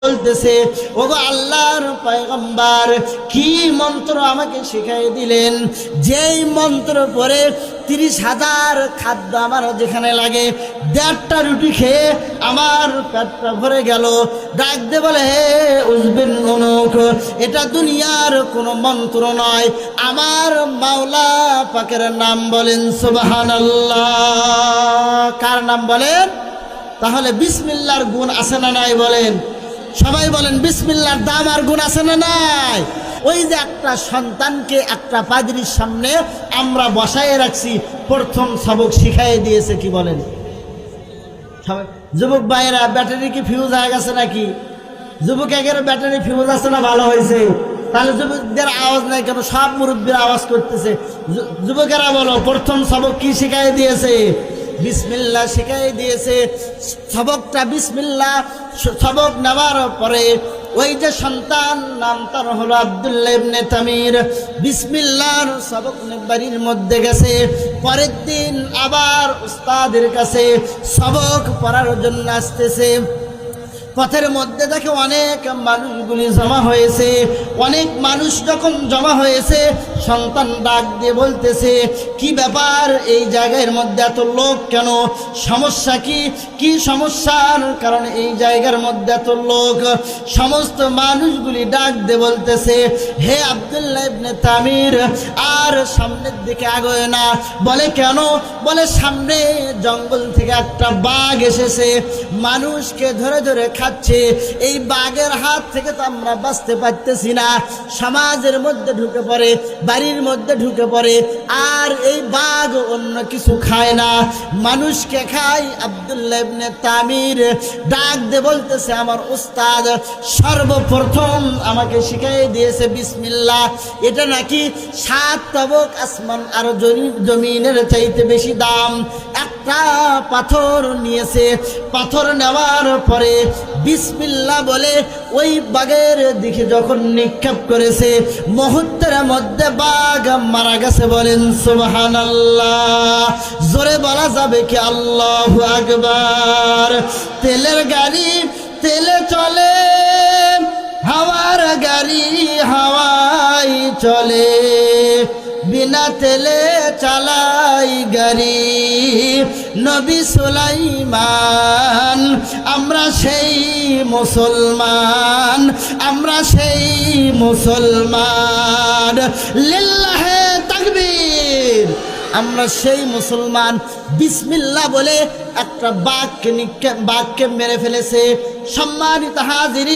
বলতেছে, ওগো আল্লাহর পয়গম্বর, কি মন্ত্র আমাকে শিখাই দিলেন? যেই মন্ত্র পড়ে 30,000 খাদ্য আমার যেখানে লাগে, 1.5টা রুটি খেয়ে আমার পেটটা ভরে গেল। ডাক দে বলে, হে উজবিন উনুক, এটা দুনিয়ার কোনো মন্ত্র নয়, আমার মাওলা পাকের নাম বলেন সুবহানাল্লাহ। কার নাম বলেন? তাহলে বিসমিল্লাহর গুণ আছে না নাই বলেন? সবাই বলেন, বিসমিল্লাহর দাম আর গুণ আছে না নাই? ওই যে একটা সন্তানকে একটা পাদ্রীর সামনে আমরা বসায় রাখছি, প্রথম সবক শিখাই দিয়েছে কি বলেন? যুবক ভাইয়েরা, ব্যাটারি কি ফিউজ হয়ে গেছে নাকি? যুবক একের ব্যাটারি ফিউজ আছে না ভালো হয়েছে? তাহলে যুবকদের আওয়াজ নাই কেন? সব মুরব্বীর আওয়াজ করতেছে। যুবকেরা বলো, প্রথম সবক কি শিখাই দিয়েছে? বিসমিল্লাহ শিখাই দিয়েছে। সবকটা বিসমিল্লাহ। সবক নেওয়ার পরে ওই যে সন্তান, নাম তার হলো আব্দুল্লাহ ইবনে তামির, বিসমিল্লাহর সবক বাড়ির মধ্যে গেছে। পরের দিন আবার উস্তাদের কাছে সবক পড়ার জন্য আসতেছে। পথের মধ্যে দেখে অনেক মানুষগুলি জমা হয়েছে। অনেক মানুষ যখন জমা হয়েছে, সন্তান ডাক দিয়ে বলতেছে, কি ব্যাপার, এই জায়গার মধ্যে এত লোক কেন? সমস্যা কি? কি সমস্যার কারণে এই জায়গার মধ্যে এত লোক? সমস্ত মানুষগুলি ডাক দিয়ে বলতেছে, হে আব্দুল্লাহ ইবনে তামির, আর সামনের দিকে আগোয় না। বলে কেন? বলে সামনে জঙ্গল থেকে একটা বাঘ এসেছে, মানুষকে ধরে ধরে খাচ্ছে। এই বাঘের হাত থেকে তো আমরা বাঁচতে পারতেছি না। সমাজের মধ্যে ঢুকে পড়ে, বাড়ির মধ্যে ঢুকে পড়ে, আর এই বাঘ অন্য কিছু খায় না, মানুষকে খায়। আব্দুল্লাহ ইবনে তামির ডাক দিয়ে বলতেছে, আমার উস্তাদ সর্বপ্রথম আমাকে শিখাই দিয়েছে বিসমিল্লাহ। এটা নাকি 7 তবক আসমান আর জমিনের চাইতে বেশি দাম। একটা পাথর নিয়েছে, পাথর নেওয়ার পরে বিসমিল্লাহ বলে ওই বাঘের দিকে যখন নিক্ষেপ করেছে, মুহূর্তের মধ্যে বাঘ মারা গেছে। বলেন সুবহানাল্লাহ। জোরে বলা যাবে কি আল্লাহু আকবার? তেলের গাড়ি তেলে চলে, হাওয়ার গাড়ি হাওয়াই চলে, বিনা তেলে চালাই গাড়ি নবী সুলাইমান। আমরা সেই মুসলমান, আমরা সেই মুসলমান, লিল্লাহে তাকবীর। আমরা সেই মুসলমান। বিসমিল্লাহ বলে একটা বাঘকে মেরে ফেলেছে। সম্মানিত হাজিরিন,